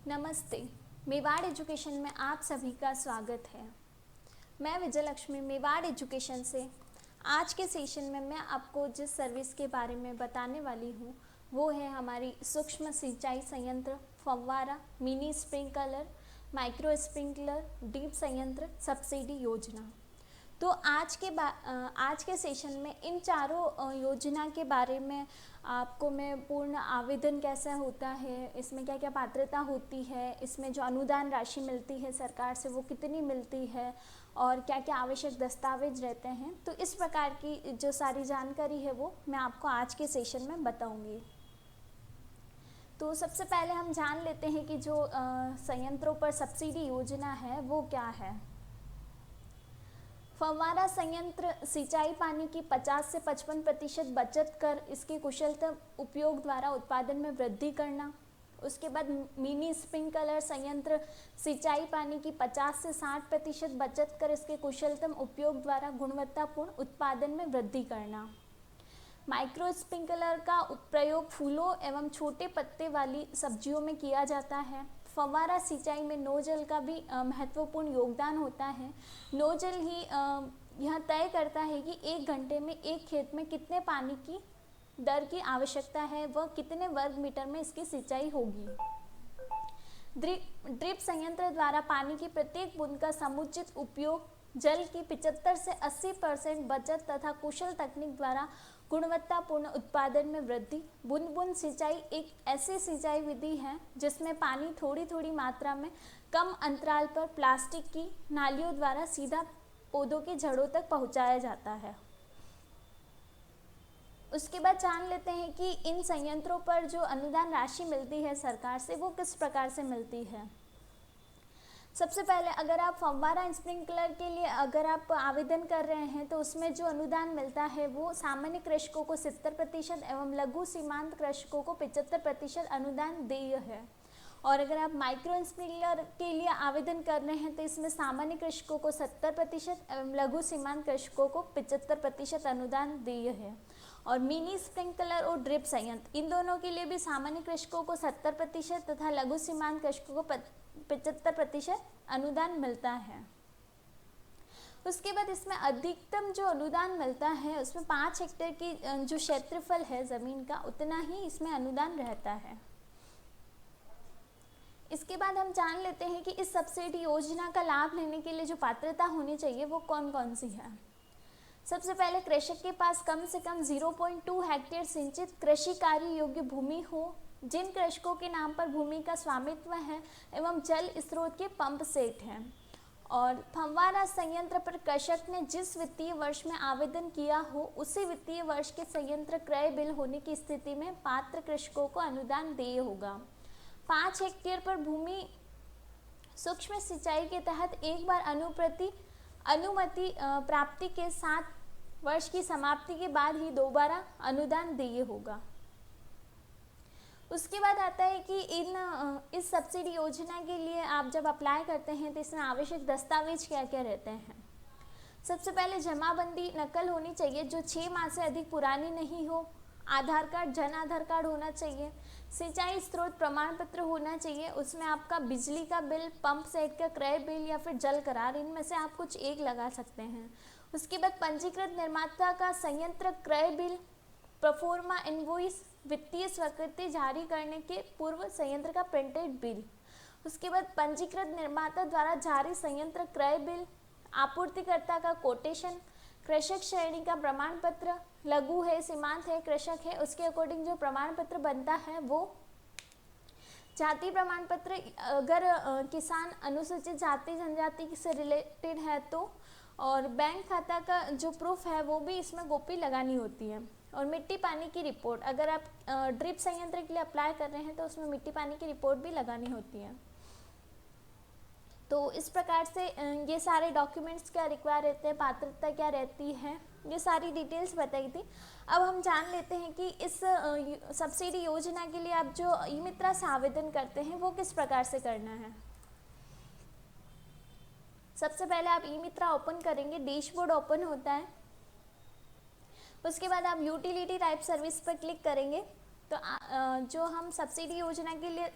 नमस्ते। मेवाड़ एजुकेशन में आप सभी का स्वागत है। मैं विजय लक्ष्मी मेवाड़ एजुकेशन से। आज के सेशन में मैं आपको जिस सर्विस के बारे में बताने वाली हूँ वो है हमारी सूक्ष्म सिंचाई संयंत्र, फव्वारा, mini sprinkler, micro sprinkler, deep संयंत्र सब्सिडी योजना। तो आज के सेशन में इन चारों योजना के बारे में आपको मैं पूर्ण आवेदन कैसा होता है, इसमें क्या क्या पात्रता होती है, इसमें जो अनुदान राशि मिलती है सरकार से वो कितनी मिलती है और क्या क्या आवश्यक दस्तावेज रहते हैं, तो इस प्रकार की जो सारी जानकारी है वो मैं आपको आज के सेशन में बताऊंगी। तो सबसे पहले हम जान लेते हैं कि जो संयंत्रों पर सब्सिडी योजना है वो क्या है। फव्वारा संयंत्र सिंचाई पानी की 50 से 55% बचत कर इसके कुशलतम उपयोग द्वारा उत्पादन में वृद्धि करना। उसके बाद मिनी स्प्रिंकलर संयंत्र सिंचाई पानी की 50 से 60% बचत कर इसके कुशलतम उपयोग द्वारा गुणवत्तापूर्ण उत्पादन में वृद्धि करना। माइक्रो स्प्रिंकलर का प्रयोग फूलों एवं छोटे पत्ते वाली सब्जियों में किया जाता है। फव्वारा सिंचाई में नोजल का भी महत्वपूर्ण योगदान होता है। नोजल ही यह तय करता है कि 1 घंटे में एक खेत में कितने पानी की दर की आवश्यकता है, वह कितने वर्ग मीटर में इसकी सिंचाई होगी। ड्रिप संयंत्र द्वारा पानी की प्रत्येक बूंद का समुचित उपयोग, जल की 75 से 80% बचत तथा कुशल तकनीक द्वारा गुणवत्तापूर्ण उत्पादन में वृद्धि। बूंद बूंद सिंचाई एक ऐसी सिंचाई विधि है जिसमें पानी थोड़ी थोड़ी मात्रा में कम अंतराल पर प्लास्टिक की नालियों द्वारा सीधा पौधों की जड़ों तक पहुंचाया जाता है। उसके बाद जान लेते हैं कि इन संयंत्रों पर जो अनुदान राशि मिलती है सरकार से वो किस प्रकार से मिलती है। सबसे पहले अगर आप फव्वारा स्प्रिंकलर के लिए अगर आप आवेदन कर रहे हैं तो उसमें जो अनुदान मिलता है वो सामान्य कृषकों को 70% एवं लघु सीमांत कृषकों को 75% अनुदान देय है। और अगर आप माइक्रो स्प्रिंकलर के लिए आवेदन कर रहे हैं तो इसमें सामान्य कृषकों को 70% एवं लघु सीमांत कृषकों को 75% अनुदान देय है। और मिनी स्प्रिंकलर और ड्रिप संयंत्र इन दोनों के लिए भी सामान्य कृषकों को 70% तथा लघु सीमांत कृषकों को 75% अनुदान मिलता है। उसके बाद इसमें अधिकतम जो अनुदान मिलता है उसमें 5 हेक्टेयर की जो क्षेत्रफल है ज़मीन का उतना ही इसमें अनुदान रहता है। इसके बाद हम जान लेते हैं कि इस सब्सिडी योजना का लाभ लेने के लिए जो पात्रता होनी चाहिए वो कौन कौन सी है। सबसे पहले कृषक के पास कम से कम 0.2 हेक्टेयर सिंचित कृषि कार्य योग्य भूमि हो, जिन कृषकों के नाम पर भूमि का स्वामित्व है एवं जल स्रोत के पंप सेट हैं। और फव्वारा संयंत्र पर कृषक ने जिस वित्तीय वर्ष में आवेदन किया हो उसी वित्तीय वर्ष के संयंत्र क्रय बिल होने की स्थिति में पात्र कृषकों को अनुदान देय होगा। 5 हेक्टेयर पर भूमि सूक्ष्म सिंचाई के तहत एक बार अनुमति प्राप्ति के 7 वर्ष की समाप्ति के बाद ही दोबारा अनुदान देय होगा। उसके बाद आता है कि इस सब्सिडी योजना के लिए आप जब अप्लाई करते हैं तो इसमें आवश्यक दस्तावेज क्या क्या रहते हैं। सबसे पहले जमाबंदी नकल होनी चाहिए जो 6 माह से अधिक पुरानी नहीं हो। आधार कार्ड, जन आधार कार्ड होना चाहिए। सिंचाई स्रोत प्रमाण पत्र होना चाहिए, उसमें आपका बिजली का बिल, पंप सेट का क्रय बिल या फिर जल करार, इनमें से आप कुछ एक लगा सकते हैं। उसके बाद पंजीकृत निर्माता का संयंत्र क्रय बिल, प्रोफोर्मा इनवॉइस, वित्तीय स्वीकृति जारी करने के पूर्व संयंत्र का प्रिंटेड बिल। उसके बाद पंजीकृत निर्माता द्वारा जारी संयंत्र क्रय बिल, आपूर्तिकर्ता का कोटेशन, कृषक श्रेणी का प्रमाण पत्र, लघु है, सीमांत है, कृषक है, उसके अकॉर्डिंग जो प्रमाण पत्र बनता है वो जाति प्रमाण पत्र, अगर किसान अनुसूचित जाति जनजाति से रिलेटेड है तो, और बैंक खाता का जो प्रूफ है वो भी इसमें कॉपी लगानी होती है। और मिट्टी पानी की रिपोर्ट, अगर आप ड्रिप संयंत्र के लिए अप्लाई कर रहे हैं तो उसमें मिट्टी पानी की रिपोर्ट भी लगानी होती है। तो इस प्रकार से ये सारे डॉक्यूमेंट्स क्या रिक्वायर रहते हैं, पात्रता क्या रहती है, ये सारी डिटेल्स बताई थी। अब हम जान लेते हैं कि इस सब्सिडी योजना के लिए आप जो ई मित्रा से आवेदन करते हैं वो किस प्रकार से करना है। सबसे पहले आप ई मित्रा ओपन करेंगे, डैशबोर्ड ओपन होता है। उसके बाद आप यूटिलिटी टाइप सर्विस पर क्लिक करेंगे तो जो हम सब्सिडी योजना के लिए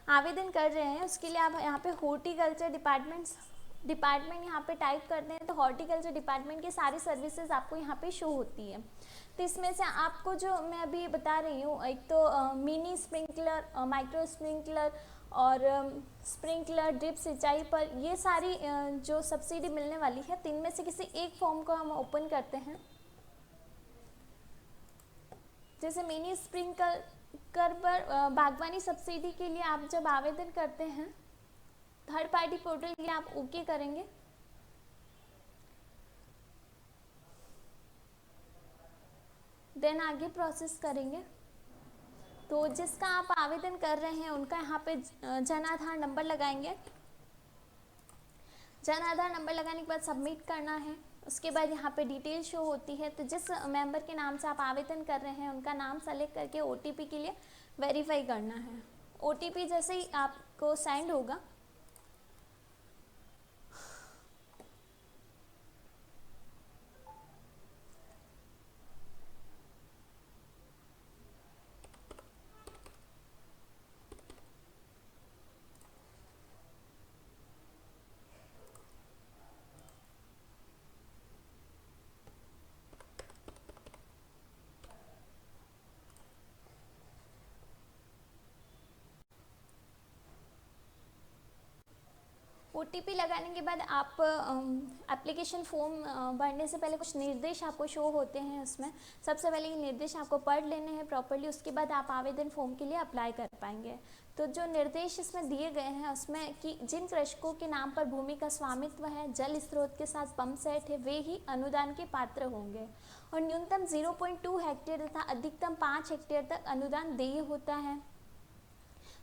आवेदन कर रहे हैं उसके लिए आप यहाँ पे हॉर्टिकल्चर डिपार्टमेंट यहाँ पे टाइप करते हैं तो हॉर्टिकल्चर डिपार्टमेंट की सारी सर्विसेज आपको यहाँ पे शो होती है। तो इसमें से आपको जो मैं अभी बता रही हूँ, एक तो मिनी स्प्रिंकलर, माइक्रो स्प्रिंकलर और स्प्रिंकलर, ड्रिप सिंचाई पर ये सारी जो सब्सिडी मिलने वाली है, तीन में से किसी एक फॉर्म को हम ओपन करते हैं। जैसे मिनी स्प्रिंकलर पर बागवानी सब्सिडी के लिए आप जब आवेदन करते हैं, थर्ड पार्टी पोर्टल के लिए आप ओके करेंगे। देन आगे प्रोसेस करेंगे। तो जिसका आप आवेदन कर रहे हैं उनका यहाँ पे जन आधार नंबर लगाएंगे। जन आधार नंबर लगाने के बाद सबमिट करना है। उसके बाद यहाँ पे डिटेल शो होती है। तो जिस मेंबर के नाम से आप आवेदन कर रहे हैं उनका नाम सेलेक्ट करके ओटीपी के लिए वेरीफाई करना है। ओटीपी जैसे ही आपको सेंड होगा, ओटीपी लगाने के बाद आप एप्लीकेशन फॉर्म भरने से पहले कुछ निर्देश आपको शो होते हैं। उसमें सबसे पहले ये निर्देश आपको पढ़ लेने हैं प्रॉपर्ली, उसके बाद आप आवेदन फॉर्म के लिए अप्लाई कर पाएंगे। तो जो निर्देश इसमें दिए गए हैं उसमें कि जिन कृषकों के नाम पर भूमि का स्वामित्व है, जल स्रोत के साथ पंप सेट है, वे ही अनुदान के पात्र होंगे और न्यूनतम 0.2 हेक्टेयर तथा अधिकतम 5 हेक्टेयर तक अनुदान देय होता है।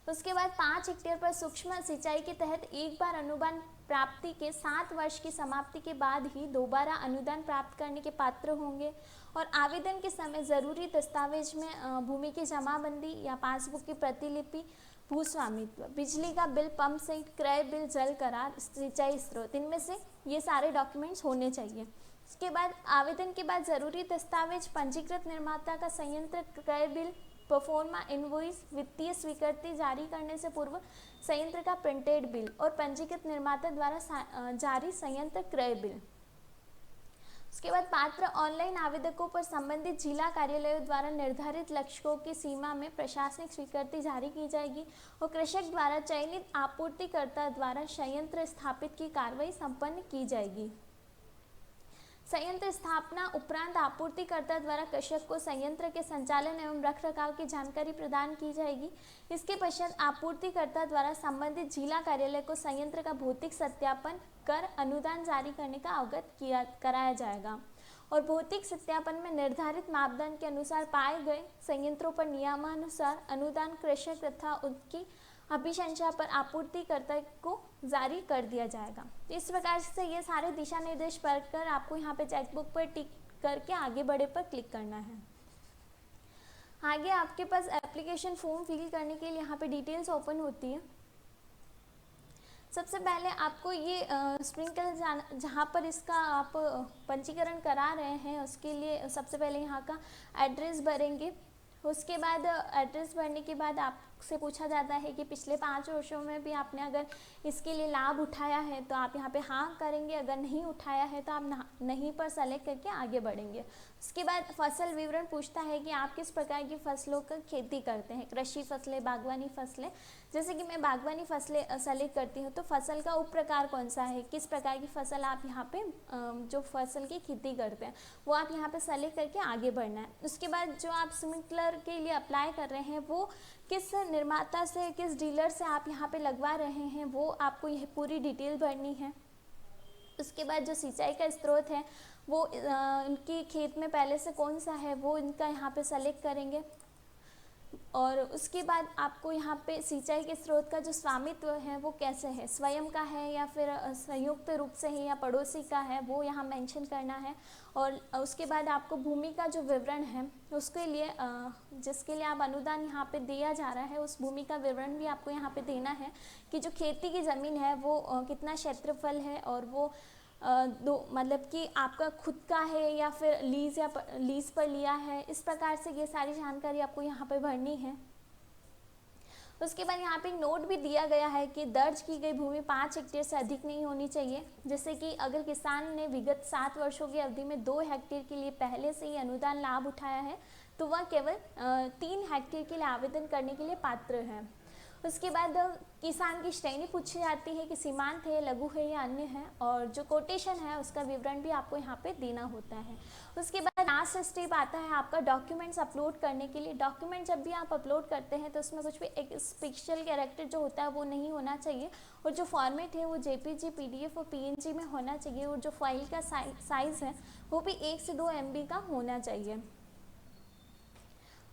उसके बाद 5 हेक्टेयर पर सूक्ष्म सिंचाई के तहत एक बार अनुदान प्राप्ति के 7 वर्ष की समाप्ति के बाद ही दोबारा अनुदान प्राप्त करने के पात्र होंगे और आवेदन के समय ज़रूरी दस्तावेज में भूमि की जमाबंदी या पासबुक की प्रतिलिपि, भूस्वामित्व, बिजली का बिल, पंप सेट, क्रय बिल, जल करार, सिंचाई स्रोत, इनमें से ये सारे डॉक्यूमेंट्स होने चाहिए। उसके बाद आवेदन के बाद ज़रूरी दस्तावेज पंजीकृत निर्माता का संयंत्र क्रय बिल, परफॉर्मा इनवॉइस, वित्तीय स्वीकृति जारी करने से पूर्व संयंत्र का प्रिंटेड बिल और पंजीकृत निर्माता द्वारा जारी संयंत्र क्रय बिल। उसके बाद पात्र ऑनलाइन आवेदकों पर संबंधित जिला कार्यालयों द्वारा निर्धारित लक्ष्यों की सीमा में प्रशासनिक स्वीकृति जारी की जाएगी और कृषक द्वारा चयनित आपूर्तिकर्ता द्वारा संयंत्र स्थापित की कार्रवाई संपन्न की जाएगी। संयंत्र स्थापना उपरांत आपूर्तिकर्ता द्वारा कृषक को संयंत्र के संचालन एवं रखरखाव की जानकारी प्रदान की जाएगी। इसके पश्चात आपूर्तिकर्ता द्वारा संबंधित जिला कार्यालय को संयंत्र का भौतिक सत्यापन कर अनुदान जारी करने का अवगत कराया जाएगा और भौतिक सत्यापन में निर्धारित मापदंड के अनुसार पाए गए संयंत्रों पर नियमानुसार अनुदान कृषक तथा उनकी अभिशंसा पर आपूर्तिकर्ता को जारी कर दिया जाएगा। इस प्रकार से ये सारे दिशा निर्देश पढ़कर आपको यहाँ पे चेकबुक पर टिक करके आगे बढ़े पर क्लिक करना है। आगे आपके पास एप्लीकेशन फॉर्म फिल करने के लिए यहाँ पे डिटेल्स ओपन होती है। सबसे पहले आपको ये स्प्रिंकल जहाँ पर इसका आप पंजीकरण करा रहे हैं उसके लिए सबसे पहले यहाँ का एड्रेस भरेंगे। उसके बाद एड्रेस भरने के बाद आपसे पूछा जाता है कि पिछले 5 वर्षों में भी आपने अगर इसके लिए लाभ उठाया है तो आप यहाँ पे हाँ करेंगे, अगर नहीं उठाया है तो आप नहीं पर सेलेक्ट करके आगे बढ़ेंगे। उसके बाद फसल विवरण पूछता है कि आप किस प्रकार की फसलों का खेती करते हैं, कृषि फसलें, बागवानी फसलें। जैसे कि मैं बागवानी फसलें सेलेक्ट करती हूँ तो फसल का उप प्रकार कौन सा है, किस प्रकार की फसल आप यहाँ पे जो फसल की खेती करते हैं वो आप यहाँ पे सेलेक्ट करके आगे बढ़ना है। उसके बाद जो आप स्प्रिंकलर के लिए अप्लाई कर रहे हैं वो किस निर्माता से, किस डीलर से आप यहाँ पे लगवा रहे हैं वो आपको यह पूरी डिटेल भरनी है। उसके बाद जो सिंचाई का स्रोत है वो इनकी खेत में पहले से कौन सा है वो इनका यहाँ पे सेलेक्ट करेंगे और उसके बाद आपको यहाँ पे सिंचाई के स्रोत का जो स्वामित्व है वो कैसे है, स्वयं का है या फिर संयुक्त रूप से है या पड़ोसी का है, वो यहाँ मेंशन करना है। और उसके बाद आपको भूमि का जो विवरण है उसके लिए जिसके लिए आप अनुदान यहाँ पे दिया जा रहा है उस भूमि का विवरण भी आपको यहाँ पे देना है कि जो खेती की ज़मीन है वो कितना क्षेत्रफल है और वो मतलब कि आपका खुद का है या फिर लीज या लीज पर लिया है। इस प्रकार से ये सारी जानकारी आपको यहाँ पे भरनी है। उसके बाद यहाँ पे एक नोट भी दिया गया है कि दर्ज की गई भूमि 5 हेक्टेयर से अधिक नहीं होनी चाहिए। जैसे कि अगर किसान ने विगत 7 वर्षों की अवधि में 2 हेक्टेयर के लिए पहले से ही अनुदान लाभ उठाया है तो वह केवल 3 हेक्टेयर के लिए आवेदन करने के लिए पात्र है। उसके बाद किसान की श्रेणी पूछी जाती है कि सीमांत है, लघु है या अन्य है, और जो कोटेशन है उसका विवरण भी आपको यहाँ पे देना होता है। उसके बाद लास्ट स्टेप आता है आपका डॉक्यूमेंट्स अपलोड करने के लिए। डॉक्यूमेंट जब भी आप अपलोड करते हैं तो उसमें कुछ भी एक स्पेशल कैरेक्टर जो होता है वो नहीं होना चाहिए, और जो फॉर्मेट है वो JPG, PDF और PNG में होना चाहिए, और जो फाइल का साइज़ है वो भी 1 से 2 MB का होना चाहिए।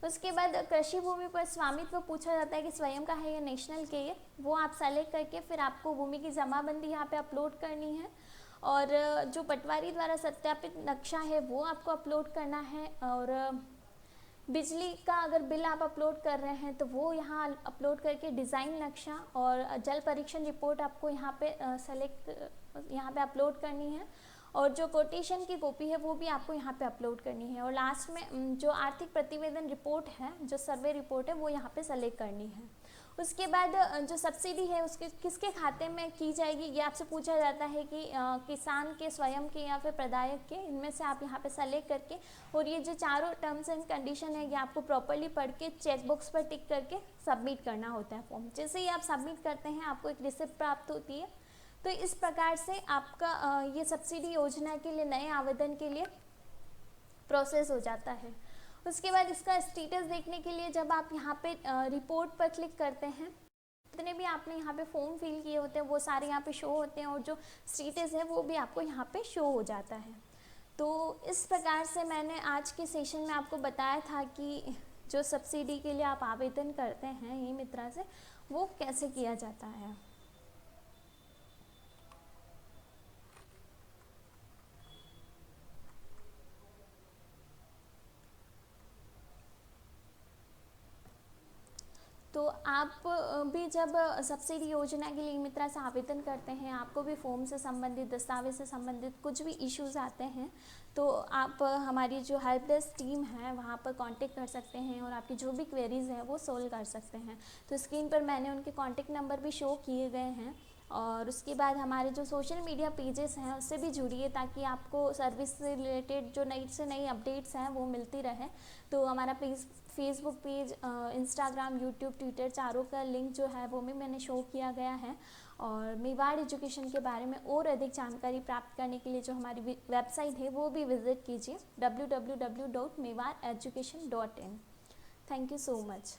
उसके बाद कृषि भूमि पर स्वामित्व पूछा जाता है कि स्वयं का है या नेशनल के ये, वो आप सेलेक्ट करके फिर आपको भूमि की जमाबंदी यहाँ पे अपलोड करनी है। और जो पटवारी द्वारा सत्यापित नक्शा है वो आपको अपलोड करना है। और बिजली का अगर बिल आप अपलोड कर रहे हैं तो वो यहाँ अपलोड करके डिज़ाइन नक्शा और जल परीक्षण रिपोर्ट आपको यहाँ पे यहाँ पे अपलोड करनी है। और जो कोटेशन की कॉपी है वो भी आपको यहाँ पे अपलोड करनी है। और लास्ट में जो आर्थिक प्रतिवेदन रिपोर्ट है, जो सर्वे रिपोर्ट है, वो यहाँ पे सेलेक्ट करनी है। उसके बाद जो सब्सिडी है उसके किसके खाते में की जाएगी ये आपसे पूछा जाता है कि किसान के, स्वयं के या फिर प्रदायक के, इनमें से आप यहाँ पे सेलेक्ट करके, और ये जो चारों टर्म्स एंड कंडीशन है ये आपको प्रॉपरली पढ़ के चेक बॉक्स पर टिक करके सबमिट करना होता है फॉर्म। जैसे ही आप सबमिट करते हैं आपको एक रिसिप्ट प्राप्त होती है। तो इस प्रकार से आपका ये सब्सिडी योजना के लिए नए आवेदन के लिए प्रोसेस हो जाता है। उसके बाद इसका स्टेटस देखने के लिए जब आप यहाँ पे रिपोर्ट पर क्लिक करते हैं, जितने भी आपने यहाँ पे फॉर्म फिल किए होते हैं वो सारे यहाँ पे शो होते हैं, और जो स्टेटस है वो भी आपको यहाँ पे शो हो जाता है। तो इस प्रकार से मैंने आज के सेशन में आपको बताया था कि जो सब्सिडी के लिए आप आवेदन करते हैं ई मित्रा से, वो कैसे किया जाता है। तो आप भी जब सब्सिडी योजना के लिए मित्रा से आवेदन करते हैं, आपको भी फॉर्म से संबंधित, दस्तावेज से संबंधित कुछ भी इश्यूज आते हैं तो आप हमारी जो हेल्प डेस्क टीम है वहाँ पर कांटेक्ट कर सकते हैं और आपकी जो भी क्वेरीज हैं वो सोल्व कर सकते हैं। तो स्क्रीन पर मैंने उनके कॉन्टेक्ट नंबर भी शो किए गए हैं। और उसके बाद हमारे जो सोशल मीडिया पेजेस हैं उससे भी जुड़िए ताकि आपको सर्विस से रिलेटेड जो नई से नई अपडेट्स हैं वो मिलती रहे। तो हमारा Facebook page, Instagram, YouTube, Twitter, चारों का लिंक जो है वो भी मैंने शो किया गया है। और मेवाड़ एजुकेशन के बारे में और अधिक जानकारी प्राप्त करने के लिए जो हमारी वेबसाइट है वो भी विजिट कीजिए www.mewareducation.in। Thank you so much.